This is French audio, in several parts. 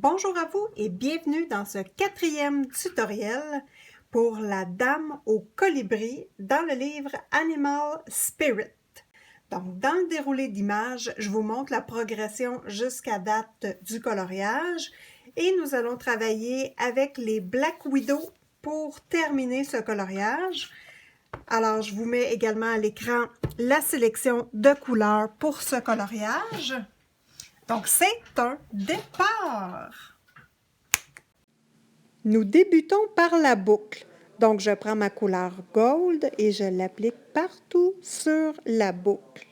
Bonjour à vous et bienvenue dans ce 4e tutoriel pour la dame au colibri dans le livre Animal Spirit. Donc, dans le déroulé d'images, je vous montre la progression jusqu'à date du coloriage et nous allons travailler avec les Black Widow pour terminer ce coloriage. Alors, je vous mets également à l'écran la sélection de couleurs pour ce coloriage. Donc, c'est un départ. Nous débutons par la boucle. Donc, je prends ma couleur gold et je l'applique partout sur la boucle.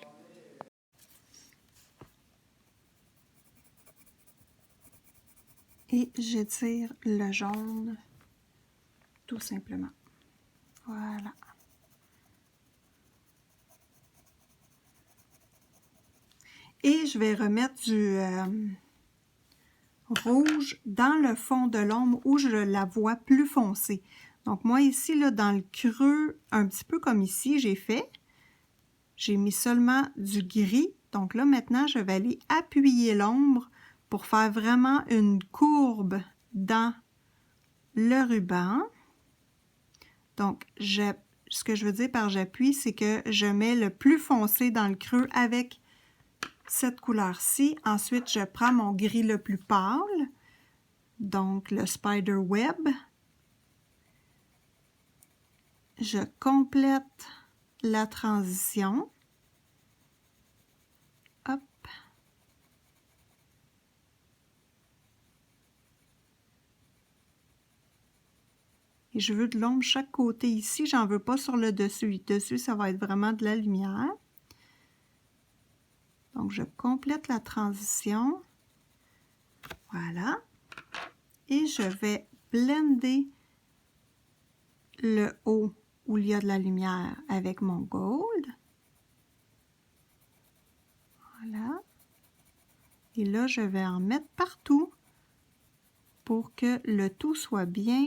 Et j'étire le jaune, tout simplement. Voilà. Et je vais remettre du rouge dans le fond de l'ombre où je la vois plus foncée. Donc moi ici, là, dans le creux, un petit peu comme ici, j'ai mis seulement du gris. Donc là, maintenant, je vais aller appuyer l'ombre pour faire vraiment une courbe dans le ruban. Donc, ce que je veux dire par j'appuie, c'est que je mets le plus foncé dans le creux avec cette couleur-ci. Ensuite, je prends mon gris le plus pâle, donc le Spider Web. Je complète la transition. Hop. Et je veux de l'ombre chaque côté ici. J'en veux pas sur le dessus. Le dessus, ça va être vraiment de la lumière. Donc, je complète la transition. Voilà. Et je vais blender le haut où il y a de la lumière avec mon gold. Voilà. Et là, je vais en mettre partout pour que le tout soit bien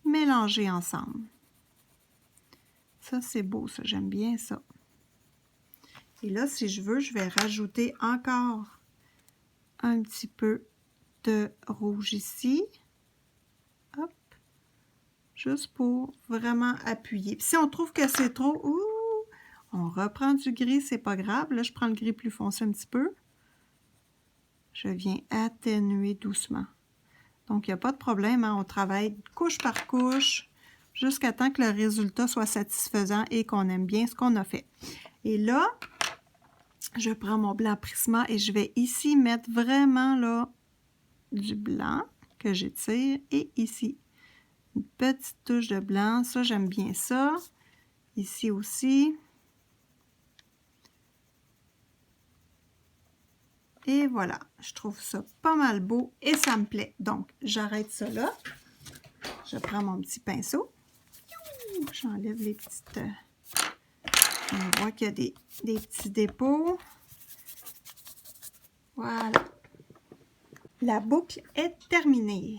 mélangé ensemble. Ça, c'est beau, ça. J'aime bien ça. Et là, si je veux, je vais rajouter encore un petit peu de rouge ici. Hop. Juste pour vraiment appuyer. Puis si on trouve que c'est trop, on reprend du gris, c'est pas grave. Là, je prends le gris plus foncé un petit peu. Je viens atténuer doucement. Donc, il n'y a pas de problème, hein? On travaille couche par couche jusqu'à temps que le résultat soit satisfaisant et qu'on aime bien ce qu'on a fait. Et là, je prends mon blanc Prisma et je vais ici mettre vraiment là du blanc que j'étire et ici une petite touche de blanc. Ça, j'aime bien ça. Ici aussi. Et voilà, je trouve ça pas mal beau et ça me plaît. Donc, j'arrête ça là. Je prends mon petit pinceau. J'enlève les petites... On voit qu'il y a des petits dépôts. Voilà. La boucle est terminée.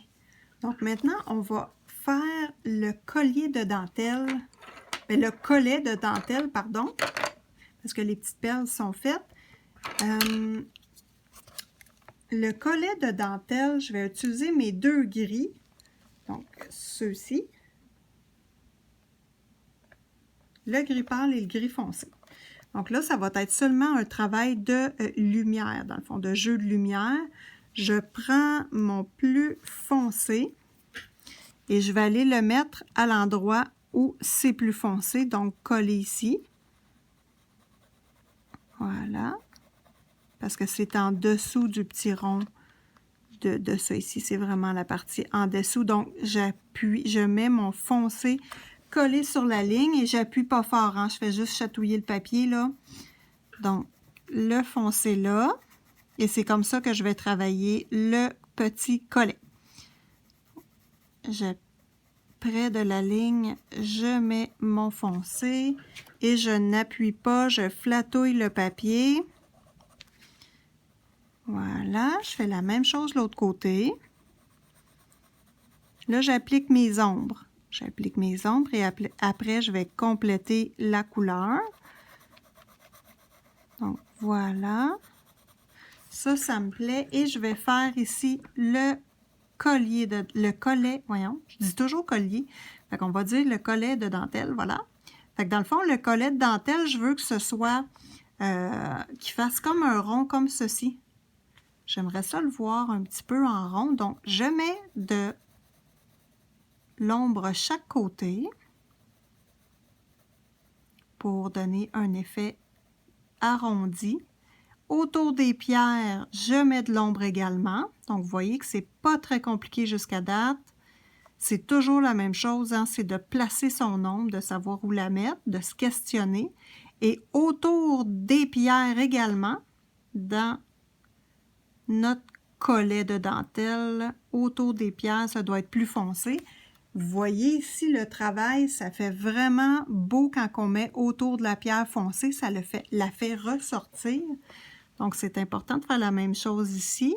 Donc maintenant, on va faire le collier de dentelle. Bien, le collet de dentelle, pardon. Parce que les petites perles sont faites. Le collet de dentelle, je vais utiliser mes deux gris. Donc, ceux-ci. Le gris pâle et le gris foncé. Donc là, ça va être seulement un travail de lumière, dans le fond, de jeu de lumière. Je prends mon plus foncé et je vais aller le mettre à l'endroit où c'est plus foncé, donc coller ici. Voilà. Parce que c'est en dessous du petit rond de ça ici. C'est vraiment la partie en dessous. Donc, j'appuie, je mets mon foncé collé sur la ligne et j'appuie pas fort, hein. Je fais juste chatouiller le papier, là. Donc, le foncé là. Et c'est comme ça que je vais travailler le petit collet. Près de la ligne, je mets mon foncé et je n'appuie pas, je flatouille le papier. Voilà, je fais la même chose de l'autre côté. Là, j'applique mes ombres. J'applique mes ombres et après, je vais compléter la couleur. Donc, voilà. Ça me plaît. Et je vais faire ici le collet, voyons, je dis toujours collier. Fait qu'on va dire le collet de dentelle, voilà. Fait que dans le fond, le collet de dentelle, je veux que ce soit, qu'il fasse comme un rond comme ceci. J'aimerais ça le voir un petit peu en rond. Donc, je mets de l'ombre à chaque côté pour donner un effet arrondi. Autour des pierres, je mets de l'ombre également. Donc, vous voyez que c'est pas très compliqué jusqu'à date. C'est toujours la même chose, hein? C'est de placer son ombre, de savoir où la mettre, de se questionner. Et autour des pierres également, dans notre collet de dentelle, autour des pierres, ça doit être plus foncé. Vous voyez ici le travail, ça fait vraiment beau quand on met autour de la pierre foncée, ça la fait ressortir. Donc, c'est important de faire la même chose ici,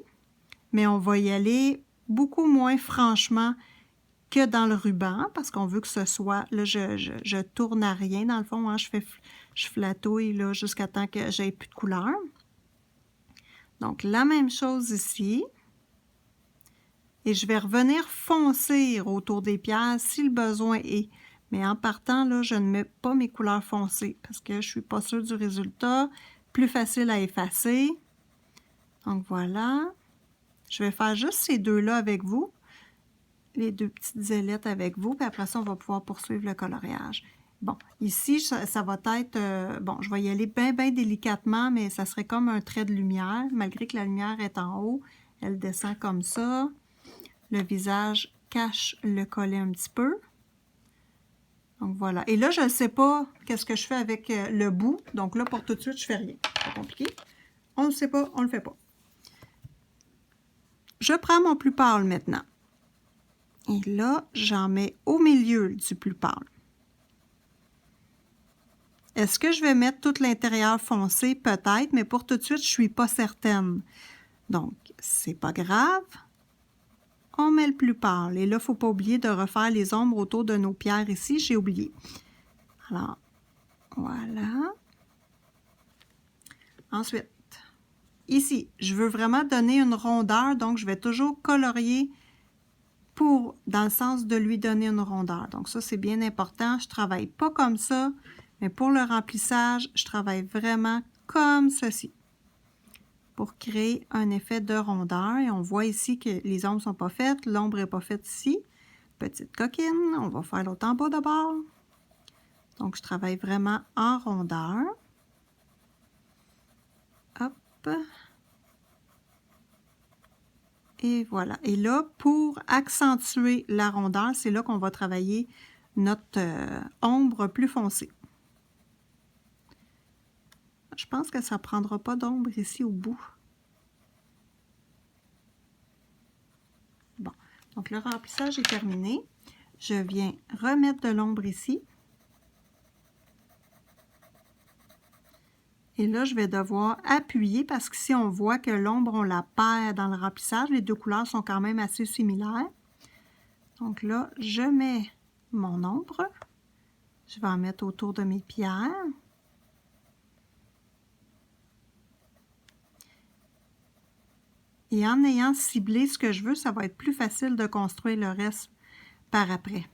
mais on va y aller beaucoup moins franchement que dans le ruban, parce qu'on veut que ce soit, là, je tourne à rien dans le fond, hein, je flatouille là jusqu'à temps que j'ai plus de couleur. Donc, la même chose ici. Et je vais revenir foncer autour des pierres si le besoin est. Mais en partant, là, je ne mets pas mes couleurs foncées parce que je ne suis pas sûre du résultat. Plus facile à effacer. Donc, voilà. Je vais faire juste ces deux-là avec vous. Les deux petites ailettes avec vous. Puis après ça, on va pouvoir poursuivre le coloriage. Bon, ici, ça va être... bon, je vais y aller bien délicatement, mais ça serait comme un trait de lumière. Malgré que la lumière est en haut, elle descend comme ça. Le visage cache le collet un petit peu. Donc, voilà. Et là, je ne sais pas qu'est-ce que je fais avec le bout. Donc là, pour tout de suite, je ne fais rien. C'est pas compliqué. On ne sait pas, on ne le fait pas. Je prends mon plus pâle maintenant. Et là, j'en mets au milieu du plus pâle. Est-ce que je vais mettre tout l'intérieur foncé? Peut-être, mais pour tout de suite, je ne suis pas certaine. Donc, c'est pas grave. On met le plus pâle. Et là, il ne faut pas oublier de refaire les ombres autour de nos pierres ici. J'ai oublié. Alors, voilà. Ensuite, ici, je veux vraiment donner une rondeur, donc je vais toujours colorier dans le sens de lui donner une rondeur. Donc ça, c'est bien important. Je ne travaille pas comme ça, mais pour le remplissage, je travaille vraiment comme ceci pour créer un effet de rondeur. Et on voit ici que les ombres ne sont pas faites, l'ombre n'est pas faite ici. Petite coquine, on va faire l'autre en bas d'abord. Donc, je travaille vraiment en rondeur. Hop. Et voilà. Et là, pour accentuer la rondeur, c'est là qu'on va travailler notre ombre plus foncée. Je pense que ça ne prendra pas d'ombre ici au bout. Bon. Donc, le remplissage est terminé. Je viens remettre de l'ombre ici. Et là, je vais devoir appuyer parce que si on voit que l'ombre, on la perd dans le remplissage, les deux couleurs sont quand même assez similaires. Donc là, je mets mon ombre. Je vais en mettre autour de mes pierres. Et en ayant ciblé ce que je veux, ça va être plus facile de construire le reste par après.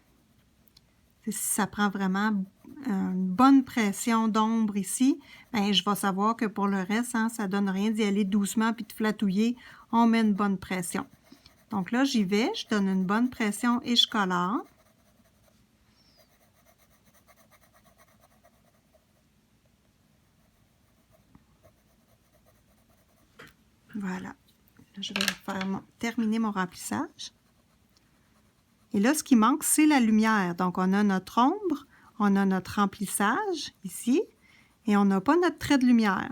Si ça prend vraiment une bonne pression d'ombre ici, bien, je vais savoir que pour le reste, hein, ça ne donne rien d'y aller doucement puis de flatouiller. On met une bonne pression. Donc là, j'y vais, je donne une bonne pression et je colore. Voilà. Là, je vais terminer mon remplissage. Et là, ce qui manque, c'est la lumière. Donc, on a notre ombre, on a notre remplissage ici, et on n'a pas notre trait de lumière.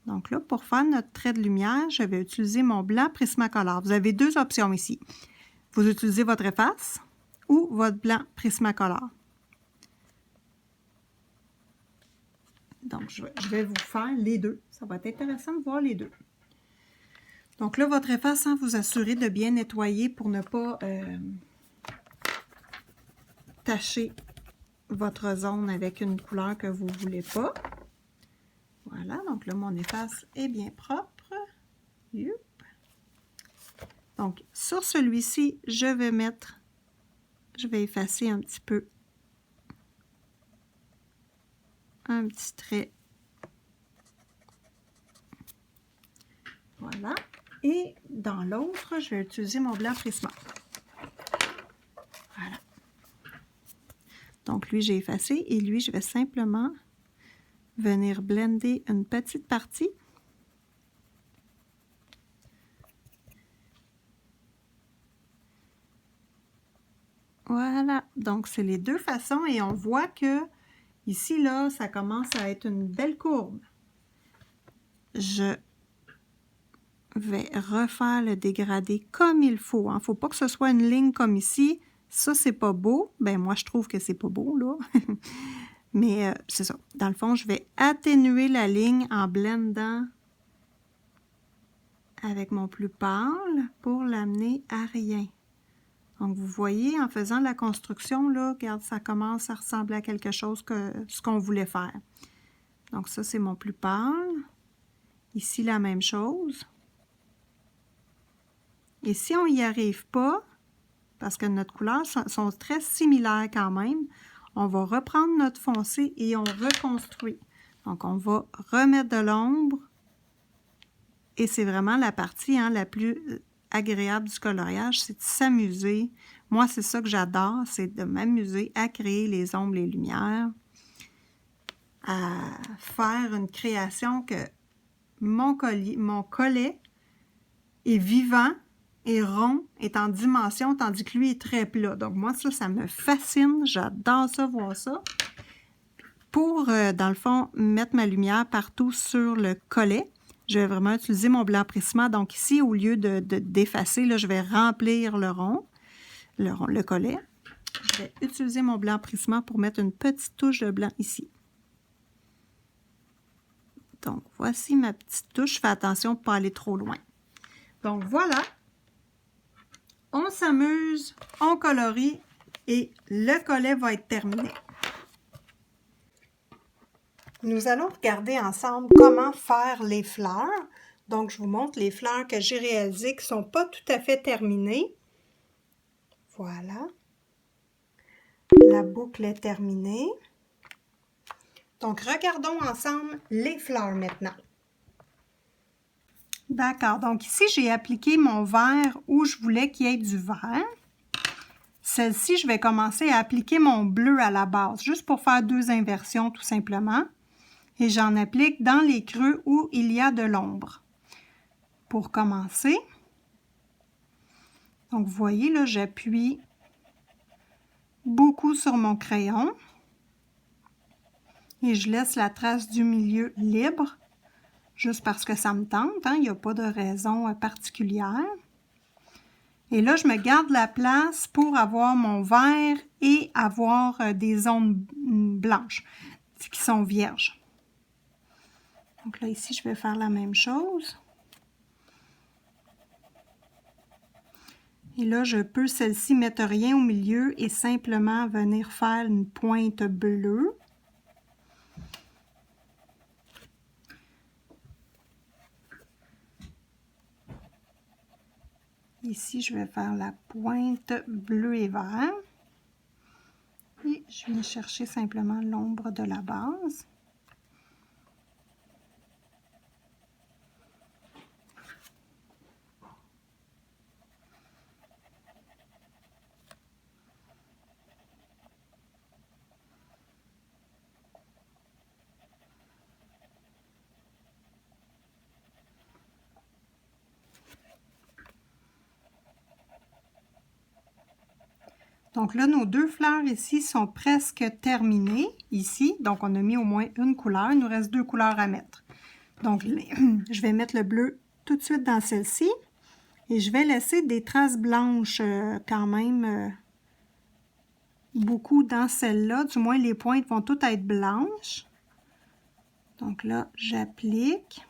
Donc là, pour faire notre trait de lumière, je vais utiliser mon blanc Prismacolor. Vous avez deux options ici. Vous utilisez votre efface ou votre blanc Prismacolor. Donc, je vais vous faire les deux. Ça va être intéressant de voir les deux. Donc là, votre efface, hein, vous assurez de bien nettoyer pour ne pas tacher votre zone avec une couleur que vous ne voulez pas. Voilà. Voilà, donc là, mon efface est bien propre. Youp. Donc, sur celui-ci, je vais effacer un petit peu. Un petit trait. Voilà. Et dans l'autre, je vais utiliser mon blanc Prisma. Voilà. Donc, lui, j'ai effacé. Et lui, je vais simplement venir blender une petite partie. Voilà. Donc, c'est les deux façons. Et on voit que ici, là, ça commence à être une belle courbe. Je vais refaire le dégradé comme il faut. Il ne faut pas que ce soit une ligne comme ici. Ça, c'est pas beau. Ben moi, je trouve que c'est pas beau, là. Mais c'est ça. Dans le fond, je vais atténuer la ligne en blendant avec mon plus pâle pour l'amener à rien. Donc, vous voyez, en faisant la construction, là, regarde, ça commence à ressembler à quelque chose que ce qu'on voulait faire. Donc, ça, c'est mon plus pâle. Ici, la même chose. Et si on n'y arrive pas, parce que notre couleur sont très similaires quand même, on va reprendre notre foncé et on reconstruit. Donc, on va remettre de l'ombre. Et c'est vraiment la partie la plus agréable du coloriage, c'est de s'amuser. Moi, c'est ça que j'adore, c'est de m'amuser à créer les ombres, les lumières, à faire une création que mon collet est vivant, est rond, est en dimension, tandis que lui est très plat. Donc moi, ça me fascine. J'adore ça, voir ça. Pour, dans le fond, mettre ma lumière partout sur le collet, je vais vraiment utiliser mon blanc Prisma. Donc ici, au lieu d'effacer, je vais remplir le collet. Je vais utiliser mon blanc Prisma pour mettre une petite touche de blanc ici. Donc, voici ma petite touche. Fais attention de ne pas aller trop loin. Donc, voilà. On s'amuse, on colorie et le collet va être terminé. Nous allons regarder ensemble comment faire les fleurs. Donc, je vous montre les fleurs que j'ai réalisées qui ne sont pas tout à fait terminées. Voilà. La boucle est terminée. Donc, regardons ensemble les fleurs maintenant. D'accord. Donc, ici, j'ai appliqué mon vert où je voulais qu'il y ait du vert. Celle-ci, je vais commencer à appliquer mon bleu à la base, juste pour faire deux inversions, tout simplement. Et j'en applique dans les creux où il y a de l'ombre. Pour commencer, donc, vous voyez, là, j'appuie beaucoup sur mon crayon. Et je laisse la trace du milieu libre, juste parce que ça me tente, il n'y a pas de raison particulière. Et là, je me garde la place pour avoir mon vert et avoir des zones blanches qui sont vierges. Donc là, ici, je vais faire la même chose. Et là, je peux, celle-ci, mettre rien au milieu et simplement venir faire une pointe bleue. Ici, je vais faire la pointe bleu et vert. Et je viens chercher simplement l'ombre de la base. Donc là, nos deux fleurs ici sont presque terminées, ici. Donc, on a mis au moins une couleur. Il nous reste deux couleurs à mettre. Donc, je vais mettre le bleu tout de suite dans celle-ci. Et je vais laisser des traces blanches quand même beaucoup dans celle-là. Du moins, les pointes vont toutes être blanches. Donc là, j'applique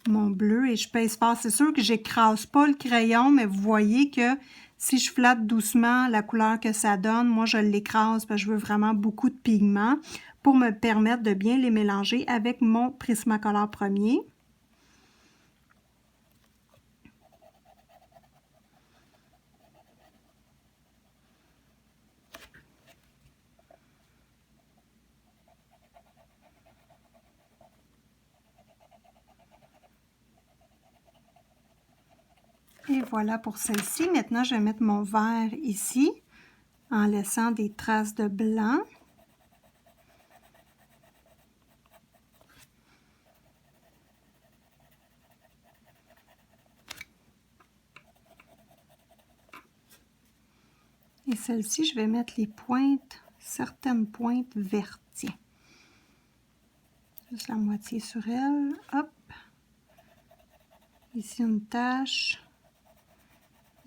mon bleu et je pèse fort. C'est sûr que je n'écrase pas le crayon, mais vous voyez que Si je flatte doucement la couleur que ça donne, moi je l'écrase parce que je veux vraiment beaucoup de pigments pour me permettre de bien les mélanger avec mon Prismacolor premier. Et voilà pour celle-ci. Maintenant, je vais mettre mon vert ici en laissant des traces de blanc. Et celle-ci, je vais mettre les pointes, certaines pointes vertes. Tiens. Juste la moitié sur elle. Hop. Ici, une tache.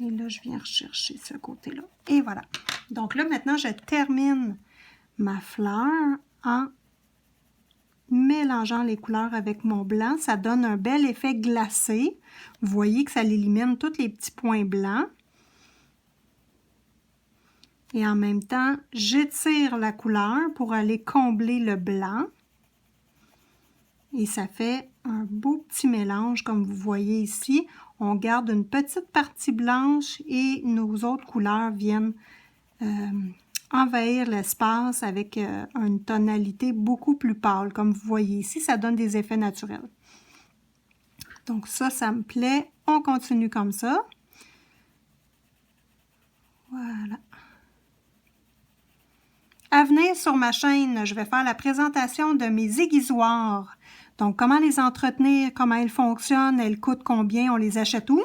Et là, je viens rechercher ce côté-là. Et voilà. Donc là, maintenant, je termine ma fleur en mélangeant les couleurs avec mon blanc. Ça donne un bel effet glacé. Vous voyez que ça élimine tous les petits points blancs. Et en même temps, j'étire la couleur pour aller combler le blanc. Et ça fait un beau petit mélange, comme vous voyez ici. On garde une petite partie blanche et nos autres couleurs viennent envahir l'espace avec une tonalité beaucoup plus pâle. Comme vous voyez ici, ça donne des effets naturels. Donc ça me plaît. On continue comme ça. Voilà. À venir sur ma chaîne, je vais faire la présentation de mes aiguisoirs. Donc, comment les entretenir, comment elles fonctionnent, elles coûtent combien, on les achète où.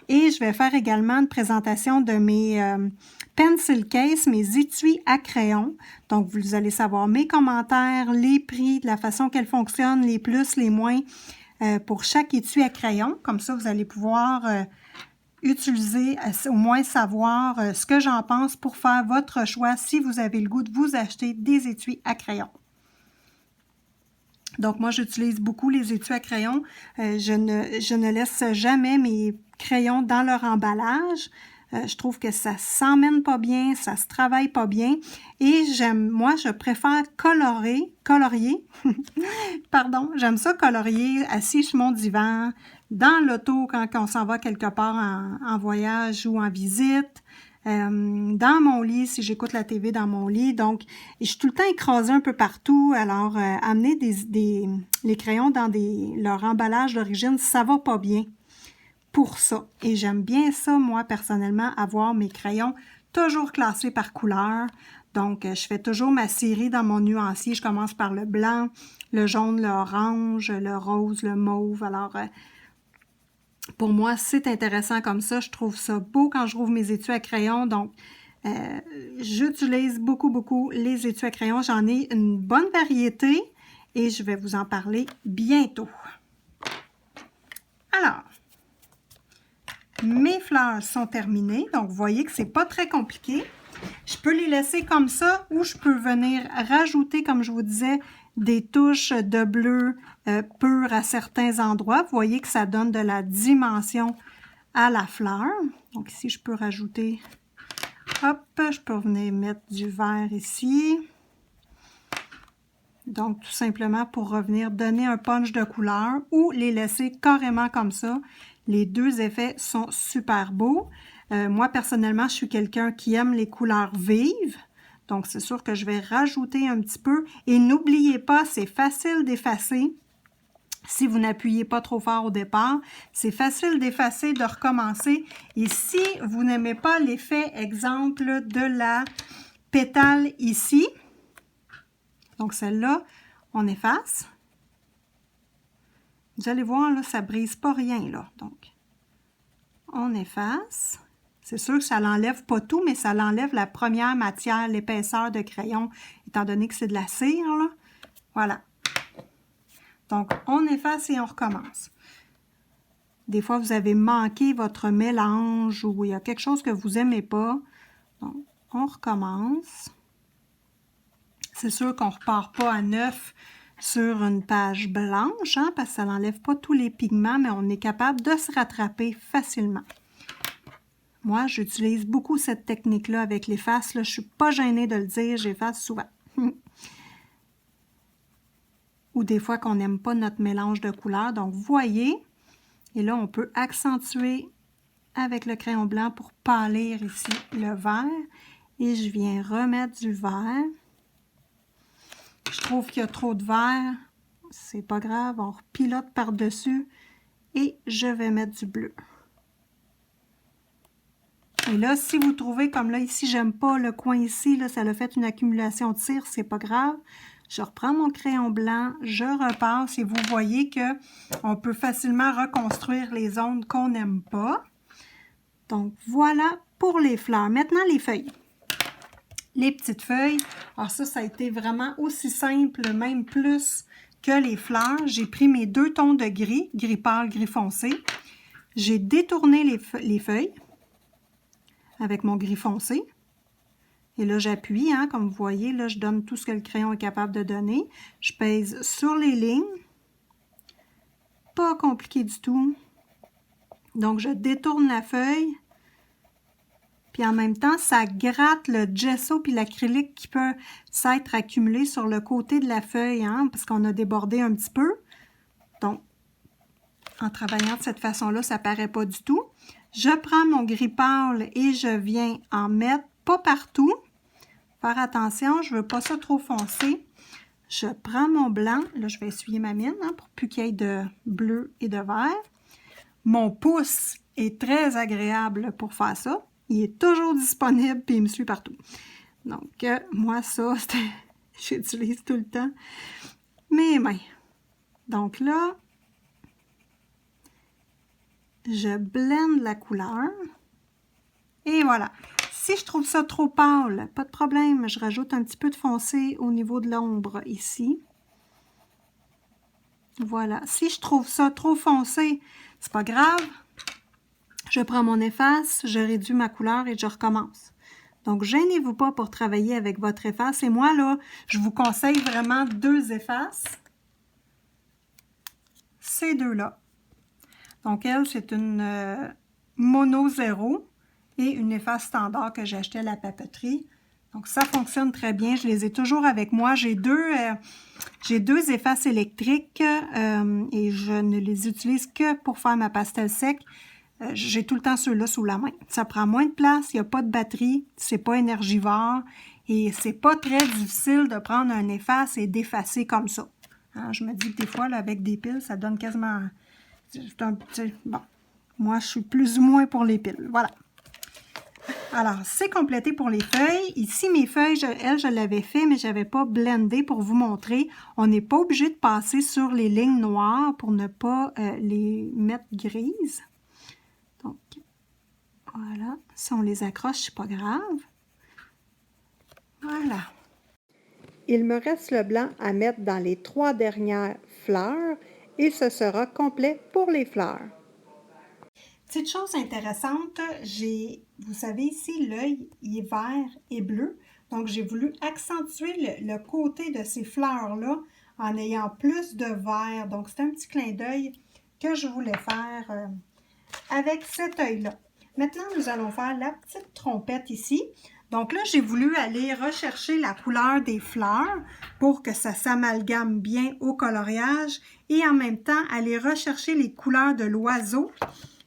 Et je vais faire également une présentation de mes pencil case, mes étuis à crayon. Donc, vous allez savoir mes commentaires, les prix, la façon qu'elles fonctionnent, les plus, les moins pour chaque étui à crayon. Comme ça, vous allez pouvoir utiliser, au moins savoir ce que j'en pense pour faire votre choix si vous avez le goût de vous acheter des étuis à crayon. Donc, moi, j'utilise beaucoup les étuis à crayon. Je ne laisse jamais mes crayons dans leur emballage. Je trouve que ça s'emmène pas bien, ça se travaille pas bien. Et moi, je préfère colorier, pardon, j'aime ça colorier assis sur mon divan, dans l'auto quand on s'en va quelque part en voyage ou en visite. Dans mon lit, si j'écoute la TV dans mon lit. Donc, je suis tout le temps écrasée un peu partout. Alors, amener les crayons dans leur emballage d'origine, ça va pas bien pour ça. Et j'aime bien ça, moi, personnellement, avoir mes crayons toujours classés par couleur. Donc, je fais toujours ma série dans mon nuancier. Je commence par le blanc, le jaune, l'orange, le rose, le mauve. Alors, pour moi, c'est intéressant comme ça. Je trouve ça beau quand je rouvre mes étuis à crayon. Donc, j'utilise beaucoup les étuis à crayon. J'en ai une bonne variété et je vais vous en parler bientôt. Alors, mes fleurs sont terminées. Donc, vous voyez que c'est pas très compliqué. Je peux les laisser comme ça ou je peux venir rajouter, comme je vous disais, des touches de bleu pur à certains endroits. Vous voyez que ça donne de la dimension à la fleur. Donc ici, je peux rajouter, hop, je peux venir mettre du vert ici. Donc, tout simplement pour revenir donner un punch de couleur ou les laisser carrément comme ça. Les deux effets sont super beaux. Moi, personnellement, je suis quelqu'un qui aime les couleurs vives. Donc, c'est sûr que je vais rajouter un petit peu. Et n'oubliez pas, c'est facile d'effacer. Si vous n'appuyez pas trop fort au départ, c'est facile d'effacer, de recommencer. Et si vous n'aimez pas l'effet, exemple, de la pétale ici, donc celle-là, on efface. Vous allez voir, là, ça ne brise pas rien, là. Donc, on efface. C'est sûr que ça n'enlève pas tout, mais ça l'enlève la première matière, l'épaisseur de crayon, étant donné que c'est de la cire, là. Voilà. Donc, on efface et on recommence. Des fois, vous avez manqué votre mélange ou il y a quelque chose que vous n'aimez pas. Donc, on recommence. C'est sûr qu'on ne repart pas à neuf sur une page blanche, hein, parce que ça n'enlève pas tous les pigments, mais on est capable de se rattraper facilement. Moi, j'utilise beaucoup cette technique-là avec l'efface. Je ne suis pas gênée de le dire, j'efface souvent. Ou des fois qu'on n'aime pas notre mélange de couleurs. Donc, vous voyez, et là, on peut accentuer avec le crayon blanc pour pâlir ici le vert. Et je viens remettre du vert. Je trouve qu'il y a trop de vert. C'est pas grave, on repilote par-dessus. Et je vais mettre du bleu. Et là, si vous trouvez, comme là, ici, j'aime pas le coin ici, là, ça a fait une accumulation de cire, c'est pas grave. Je reprends mon crayon blanc, je repasse et vous voyez que on peut facilement reconstruire les zones qu'on n'aime pas. Donc, voilà pour les fleurs. Maintenant, les feuilles. Les petites feuilles, alors ça a été vraiment aussi simple, même plus que les fleurs. J'ai pris mes 2 tons de gris, gris pâle, gris foncé. J'ai détourné les feuilles avec mon gris foncé. Et là, j'appuie, hein, comme vous voyez, là, je donne tout ce que le crayon est capable de donner. Je pèse sur les lignes. Pas compliqué du tout. Donc, je détourne la feuille. Puis en même temps, ça gratte le gesso puis l'acrylique qui peut s'être accumulé sur le côté de la feuille, hein, parce qu'on a débordé un petit peu. Donc, en travaillant de cette façon-là, ça ne paraît pas du tout. Je prends mon gris pâle et je viens en mettre, pas partout. Faire attention, je ne veux pas ça trop foncé. Je prends mon blanc, là je vais essuyer ma mine hein, pour plus qu'il y ait de bleu et de vert. Mon pouce est très agréable pour faire ça. Il est toujours disponible et il me suit partout. Donc, moi ça, j'utilise tout le temps mes mains. Donc là, je blende la couleur. Et voilà. Si je trouve ça trop pâle, pas de problème, je rajoute un petit peu de foncé au niveau de l'ombre ici. Voilà. Si je trouve ça trop foncé, c'est pas grave. Je prends mon efface, je réduis ma couleur et je recommence. Donc, gênez-vous pas pour travailler avec votre efface. Et moi, là, je vous conseille vraiment 2 effaces. Ces 2-là. Donc, elle, c'est une mono 0 et une efface standard que j'ai achetée à la papeterie. Donc, ça fonctionne très bien. Je les ai toujours avec moi. J'ai deux effaces électriques et je ne les utilise que pour faire ma pastel sec. J'ai tout le temps ceux-là sous la main. Ça prend moins de place, il n'y a pas de batterie, c'est pas énergivore et c'est pas très difficile de prendre un efface et d'effacer comme ça. Hein, je me dis que des fois, là, avec des piles, ça donne quasiment... Bon, moi, je suis plus ou moins pour les piles. Voilà. Alors, c'est complété pour les feuilles. Ici, mes feuilles, je l'avais fait, mais je n'avais pas blendé pour vous montrer. On n'est pas obligé de passer sur les lignes noires pour ne pas les mettre grises. Donc, voilà. Si on les accroche, c'est pas grave. Voilà. Il me reste le blanc à mettre dans les 3 dernières fleurs et ce sera complet pour les fleurs. Petite chose intéressante, vous savez ici, l'œil il est vert et bleu. Donc, j'ai voulu accentuer le côté de ces fleurs-là en ayant plus de vert. Donc, c'est un petit clin d'œil que je voulais faire avec cet œil-là. Maintenant, nous allons faire la petite trompette ici. Donc là, j'ai voulu aller rechercher la couleur des fleurs pour que ça s'amalgame bien au coloriage et en même temps, aller rechercher les couleurs de l'oiseau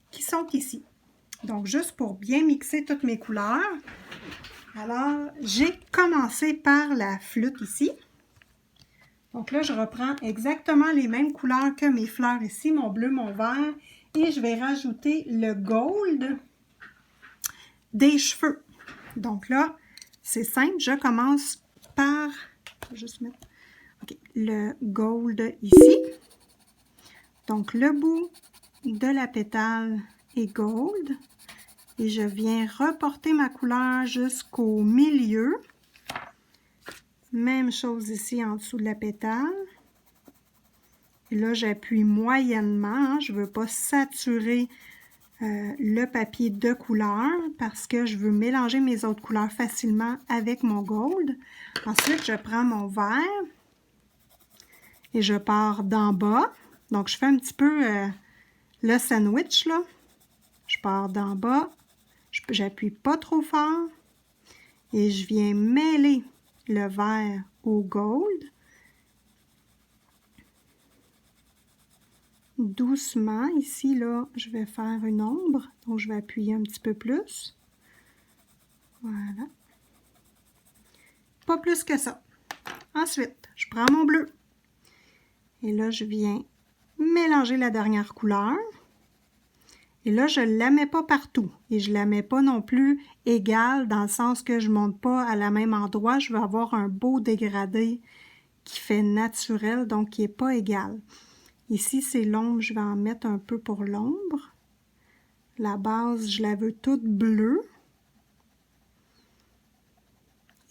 qui sont ici. Donc, juste pour bien mixer toutes mes couleurs. Alors, j'ai commencé par la flûte ici. Donc là, je reprends exactement les mêmes couleurs que mes fleurs ici, mon bleu, mon vert. Et je vais rajouter le gold des cheveux. Donc là, c'est simple. Je commence par juste mettre le gold ici. Donc, le bout de la pétale est gold. Et je viens reporter ma couleur jusqu'au milieu. Même chose ici en dessous de la pétale. Et là, j'appuie moyennement. Hein, je ne veux pas saturer le papier de couleur parce que je veux mélanger mes autres couleurs facilement avec mon gold. Ensuite, je prends mon vert et je pars d'en bas. Donc, je fais un petit peu le sandwich, là. Je pars d'en bas, J'appuie pas trop fort et je viens mêler le vert au gold. Doucement, ici, là, je vais faire une ombre, donc je vais appuyer un petit peu plus. Voilà. Pas plus que ça. Ensuite, je prends mon bleu. Et là, je viens mélanger la dernière couleur. Et là, je ne la mets pas partout. Et je ne la mets pas non plus égale, dans le sens que je ne monte pas à la même endroit. Je vais avoir un beau dégradé qui fait naturel, donc qui n'est pas égal. Ici, c'est l'ombre, je vais en mettre un peu pour l'ombre. La base, je la veux toute bleue.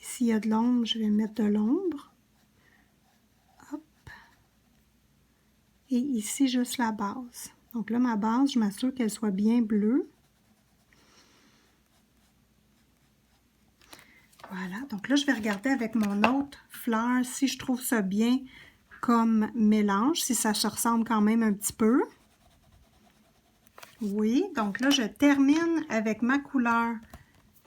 Ici, il y a de l'ombre, je vais mettre de l'ombre. Hop. Et ici, juste la base. Donc là, ma base, je m'assure qu'elle soit bien bleue. Voilà, donc là, je vais regarder avec mon autre fleur si je trouve ça bien comme mélange, si ça se ressemble quand même un petit peu. Oui, donc là, je termine avec ma couleur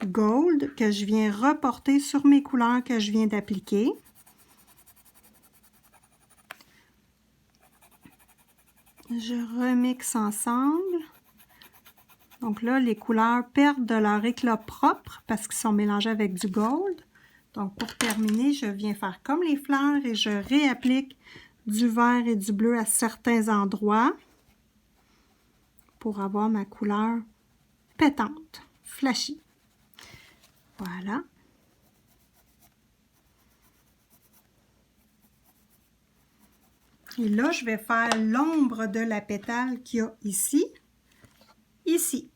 gold que je viens reporter sur mes couleurs que je viens d'appliquer. Je remixe ensemble. Donc là, les couleurs perdent de leur éclat propre parce qu'ils sont mélangés avec du gold. Donc pour terminer, je viens faire comme les fleurs et je réapplique du vert et du bleu à certains endroits pour avoir ma couleur pétante, flashy. Voilà. Et là, je vais faire l'ombre de la pétale qu'il y a ici. Ici.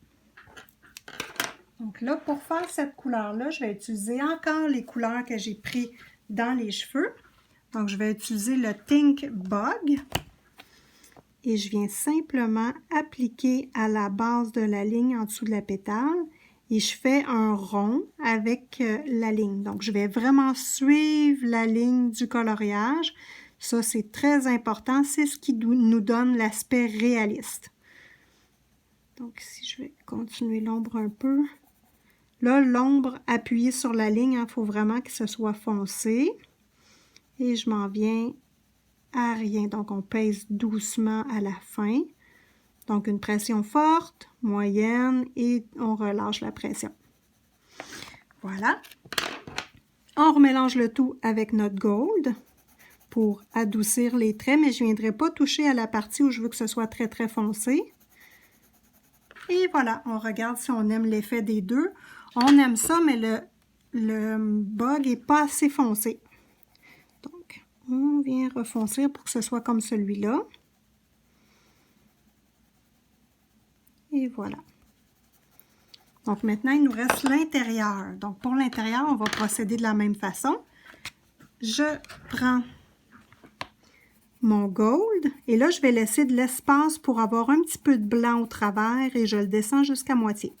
Donc là, pour faire cette couleur-là, je vais utiliser encore les couleurs que j'ai prises dans les cheveux. Donc, je vais utiliser le Think Bug. Et je viens simplement appliquer à la base de la ligne en dessous de la pétale. Et je fais un rond avec la ligne. Donc, je vais vraiment suivre la ligne du coloriage. Ça, c'est très important. C'est ce qui nous donne l'aspect réaliste. Donc, ici, je vais continuer l'ombre un peu. Là, l'ombre appuyée sur la ligne, il faut vraiment que ce soit foncé. Et je m'en viens à rien. Donc, on pèse doucement à la fin. Donc, une pression forte, moyenne et on relâche la pression. Voilà. On remélange le tout avec notre gold pour adoucir les traits, mais je ne viendrai pas toucher à la partie où je veux que ce soit très, très foncé. Et voilà, on regarde si on aime l'effet des deux. On aime ça, mais le bug n'est pas assez foncé. Donc, on vient refoncer pour que ce soit comme celui-là. Et voilà. Donc, maintenant, il nous reste l'intérieur. Donc, pour l'intérieur, on va procéder de la même façon. Je prends mon gold et là, je vais laisser de l'espace pour avoir un petit peu de blanc au travers et je le descends jusqu'à moitié.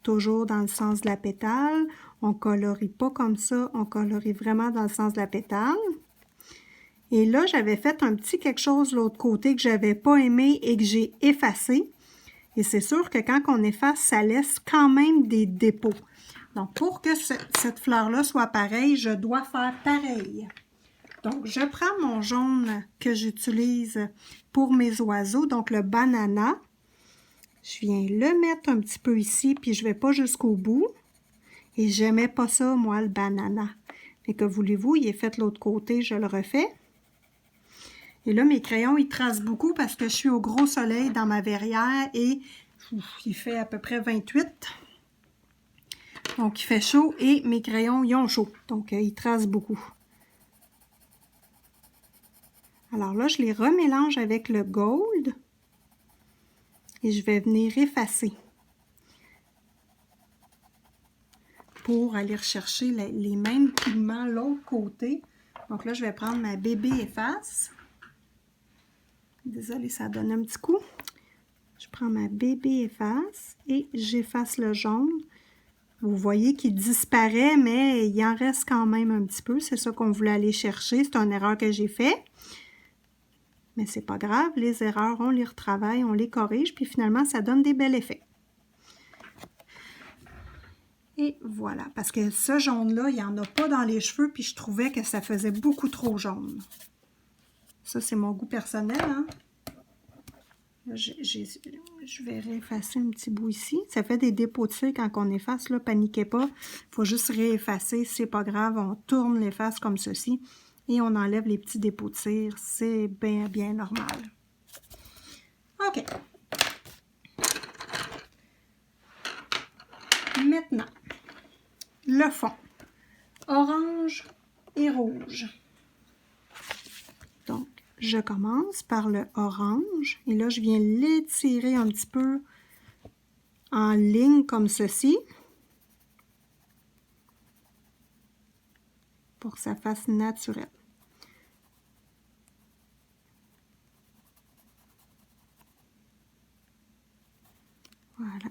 Toujours dans le sens de la pétale. On ne colorie pas comme ça, on colorie vraiment dans le sens de la pétale. Et là, j'avais fait un petit quelque chose de l'autre côté que je n'avais pas aimé et que j'ai effacé. Et c'est sûr que quand on efface, ça laisse quand même des dépôts. Donc, pour que cette fleur-là soit pareille, je dois faire pareil. Donc, je prends mon jaune que j'utilise pour mes oiseaux, donc le banana. Je viens le mettre un petit peu ici, puis je ne vais pas jusqu'au bout. Et j'aimais pas ça, moi, le banana. Mais que voulez-vous, il est fait de l'autre côté, je le refais. Et là, mes crayons, ils tracent beaucoup parce que je suis au gros soleil dans ma verrière et il fait à peu près 28. Donc, il fait chaud et mes crayons, ils ont chaud. Donc, ils tracent beaucoup. Alors là, je les remélange avec le gold et je vais venir effacer pour aller rechercher les mêmes pigments l'autre côté. Donc là, je vais prendre ma bébé efface. Désolée, ça donne un petit coup. Je prends ma bébé efface et j'efface le jaune. Vous voyez qu'il disparaît, mais il en reste quand même un petit peu. C'est ça qu'on voulait aller chercher. C'est une erreur que j'ai faite. Mais c'est pas grave, les erreurs, on les retravaille, on les corrige, puis finalement, ça donne des bels effets. Et voilà, parce que ce jaune-là, il n'y en a pas dans les cheveux, puis je trouvais que ça faisait beaucoup trop jaune. Ça, c'est mon goût personnel, hein. Je vais réeffacer un petit bout ici. Ça fait des dépôts de cire quand on efface, là, paniquez pas. Il faut juste réeffacer, c'est pas grave. On tourne l'efface comme ceci et on enlève les petits dépôts de cire. C'est bien, bien normal. OK. Maintenant, le fond. Orange et rouge. Donc, je commence par le orange et là, je viens l'étirer un petit peu en ligne comme ceci pour que ça fasse naturel. Voilà.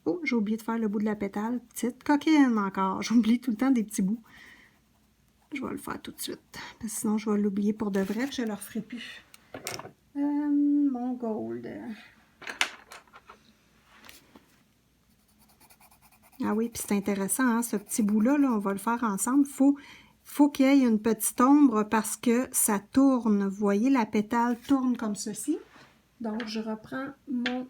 Oh, j'ai oublié de faire le bout de la pétale. Petite coquine encore. J'oublie tout le temps des petits bouts. Je vais le faire tout de suite. Parce que sinon, je vais l'oublier pour de vrai. Puis je ne le referai plus. Mon gold. Ah oui, puis c'est intéressant, hein, ce petit bout-là, là, on va le faire ensemble. Faut qu'il y ait une petite ombre parce que ça tourne. Vous voyez, la pétale tourne comme ceci. Donc, je reprends mon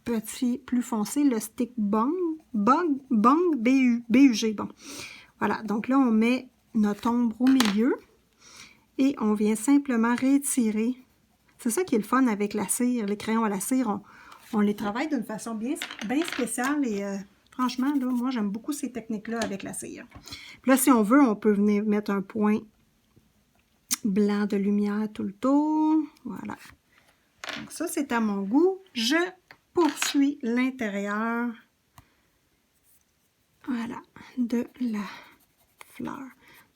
petit plus foncé, le stick bung, BUG. Bon, voilà. Donc là, on met notre ombre au milieu et on vient simplement rétirer. C'est ça qui est le fun avec la cire. Les crayons à la cire, on les travaille d'une façon bien spéciale et franchement, là, moi, j'aime beaucoup ces techniques-là avec la cire. Puis là, si on veut, on peut venir mettre un point blanc de lumière tout le tour. Voilà. Donc ça, c'est à mon goût. Je poursuis l'intérieur, voilà, de la fleur.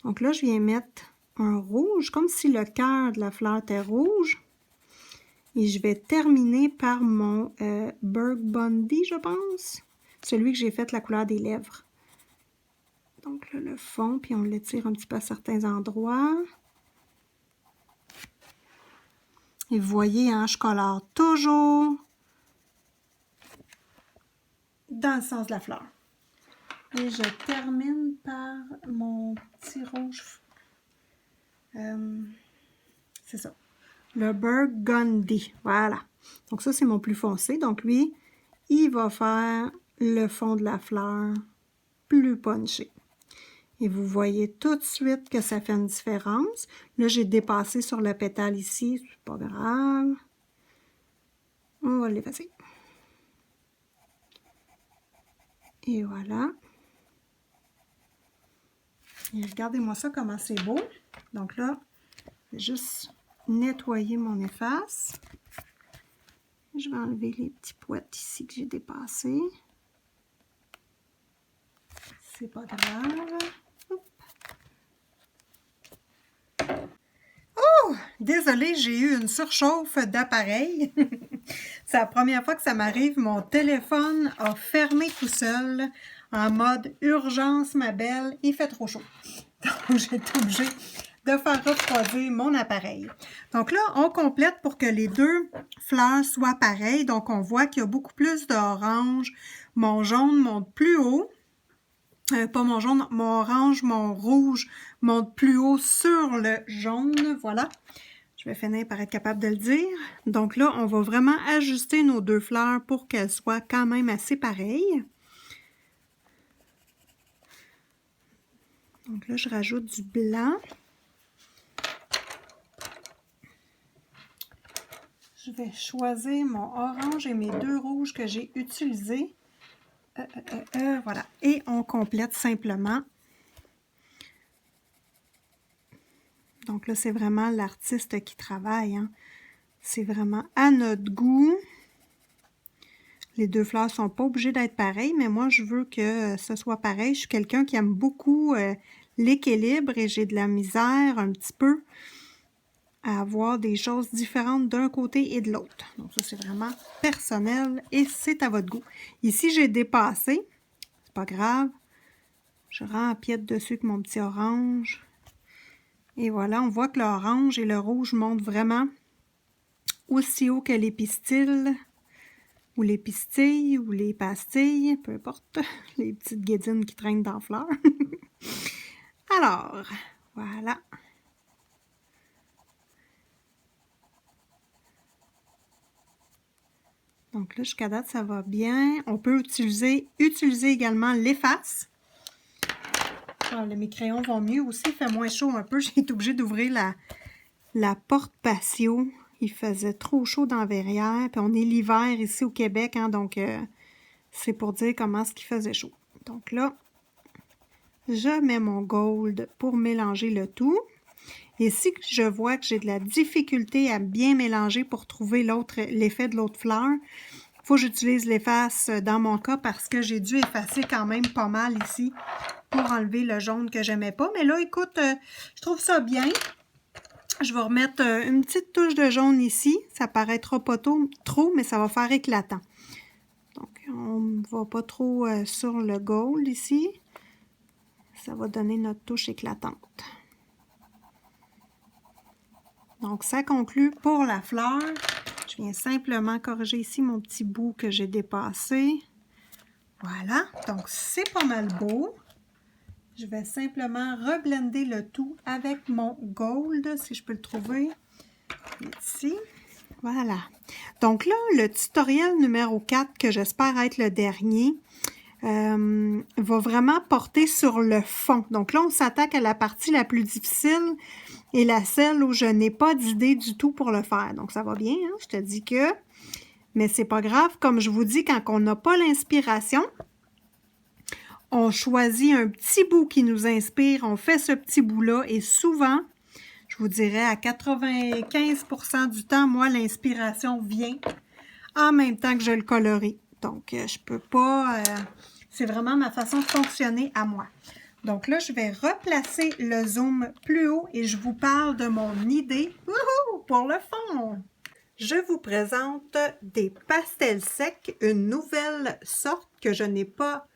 Donc là, je viens mettre un rouge, comme si le cœur de la fleur était rouge. Et je vais terminer par mon Burgundy, je pense. Celui que j'ai fait la couleur des lèvres. Donc là, le fond, puis on l'étire un petit peu à certains endroits. Et vous voyez, hein, je colore toujours dans le sens de la fleur. Et je termine par mon petit rouge. C'est ça. Le Burgundy. Voilà. Donc ça, c'est mon plus foncé. Donc lui, il va faire le fond de la fleur plus punché. Et vous voyez tout de suite que ça fait une différence. Là, j'ai dépassé sur le pétale ici. C'est pas grave. On va l'effacer. Et voilà. Et regardez-moi ça, comment c'est beau. Donc là, je vais juste nettoyer mon efface. Je vais enlever les petits poètes ici que j'ai dépassés. C'est pas grave. Oh! Désolée, j'ai eu une surchauffe d'appareil. C'est la première fois que ça m'arrive. Mon téléphone a fermé tout seul en mode urgence, ma belle. Il fait trop chaud. Donc, j'ai été obligée de faire refroidir mon appareil. Donc là, on complète pour que les deux fleurs soient pareilles. Donc, on voit qu'il y a beaucoup plus d'orange. Mon jaune monte plus haut. Pas mon jaune, mon orange, mon rouge monte plus haut sur le jaune. Voilà. Je vais finir par être capable de le dire. Donc là, on va vraiment ajuster nos deux fleurs pour qu'elles soient quand même assez pareilles. Donc là, je rajoute du blanc. Je vais choisir mon orange et mes deux rouges que j'ai utilisés. Voilà. Et on complète simplement. Donc là, c'est vraiment l'artiste qui travaille. Hein. C'est vraiment à notre goût. Les deux fleurs ne sont pas obligées d'être pareilles, mais moi, je veux que ce soit pareil. Je suis quelqu'un qui aime beaucoup l'équilibre et j'ai de la misère un petit peu à avoir des choses différentes d'un côté et de l'autre. Donc ça, c'est vraiment personnel et c'est à votre goût. Ici, j'ai dépassé. C'est pas grave. Je rempiète dessus avec mon petit orange. Et voilà, on voit que l'orange et le rouge montent vraiment aussi haut que les pistils. ou les pistilles, ou les pastilles, peu importe, les petites guédines qui traînent dans la fleur. Alors, voilà. Donc là, jusqu'à date, ça va bien. On peut utiliser également l'efface. Mes crayons vont mieux aussi, il fait moins chaud un peu. J'ai été obligée d'ouvrir la porte patio. Il faisait trop chaud dans la verrière. Puis on est l'hiver ici au Québec, hein, donc c'est pour dire comment est-ce qu'il faisait chaud. Donc là, je mets mon gold pour mélanger le tout. Et si je vois que j'ai de la difficulté à bien mélanger pour trouver l'effet de l'autre fleur, il faut que j'utilise l'efface dans mon cas parce que j'ai dû effacer quand même pas mal ici pour enlever le jaune que j'aimais pas. Mais là, écoute, je trouve ça bien. Je vais remettre une petite touche de jaune ici. Ça paraîtra pas trop, mais ça va faire éclatant. Donc, on ne va pas trop sur le gold ici. Ça va donner notre touche éclatante. Donc, ça conclut pour la fleur. Je viens simplement corriger ici mon petit bout que j'ai dépassé. Voilà, donc c'est pas mal beau. Je vais simplement reblender le tout avec mon gold, si je peux le trouver ici. Voilà. Donc là, le tutoriel numéro 4, que j'espère être le dernier, va vraiment porter sur le fond. Donc là, on s'attaque à la partie la plus difficile et celle où je n'ai pas d'idée du tout pour le faire. Donc ça va bien, hein? Je te dis que... Mais c'est pas grave, comme je vous dis, quand on n'a pas l'inspiration, on choisit un petit bout qui nous inspire, on fait ce petit bout-là et souvent, je vous dirais à 95% du temps, moi, l'inspiration vient en même temps que je le colorie. Donc, je peux pas... c'est vraiment ma façon de fonctionner à moi. Donc là, je vais replacer le zoom plus haut et je vous parle de mon idée pour le fond. Je vous présente des pastels secs, une nouvelle sorte que je n'ai pas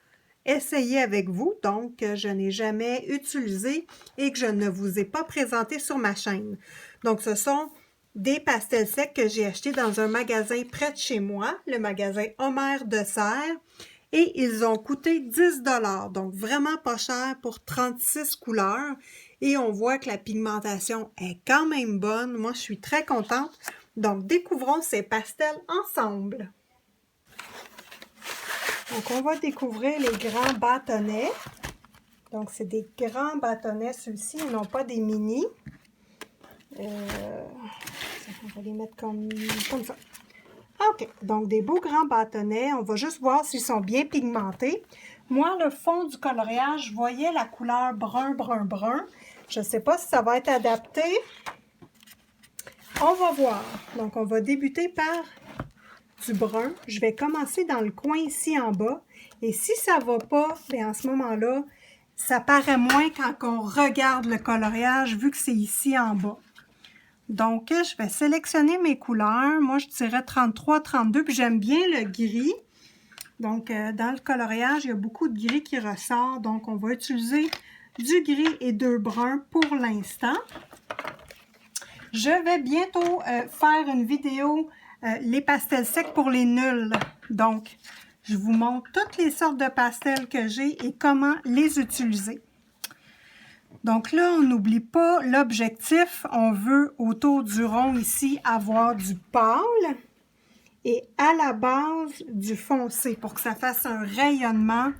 essayé avec vous, donc je n'ai jamais utilisé et que je ne vous ai pas présenté sur ma chaîne. Donc, ce sont des pastels secs que j'ai achetés dans un magasin près de chez moi, le magasin Homer de Serre, et ils ont coûté 10 $, donc vraiment pas cher pour 36 couleurs. Et on voit que la pigmentation est quand même bonne. Moi, je suis très contente. Donc, découvrons ces pastels ensemble. Donc, on va découvrir les grands bâtonnets. Donc, c'est des grands bâtonnets, ceux-ci, ils n'ont pas des mini. On va les mettre comme ça. OK, donc des beaux grands bâtonnets. On va juste voir s'ils sont bien pigmentés. Moi, le fond du coloriage, je voyais la couleur brun, brun, brun. Je ne sais pas si ça va être adapté. On va voir. Donc, on va débuter par du brun. Je vais commencer dans le coin ici en bas. Et si ça ne va pas, bien, à ce moment-là, ça paraît moins quand on regarde le coloriage vu que c'est ici en bas. Donc, je vais sélectionner mes couleurs. Moi, je dirais 33, 32, puis j'aime bien le gris. Donc, dans le coloriage, il y a beaucoup de gris qui ressort. Donc, on va utiliser du gris et 2 bruns pour l'instant. Je vais bientôt faire une vidéo les pastels secs pour les nuls. Donc, je vous montre toutes les sortes de pastels que j'ai et comment les utiliser. Donc là, on n'oublie pas l'objectif. On veut autour du rond ici avoir du pâle et à la base du foncé pour que ça fasse un rayonnement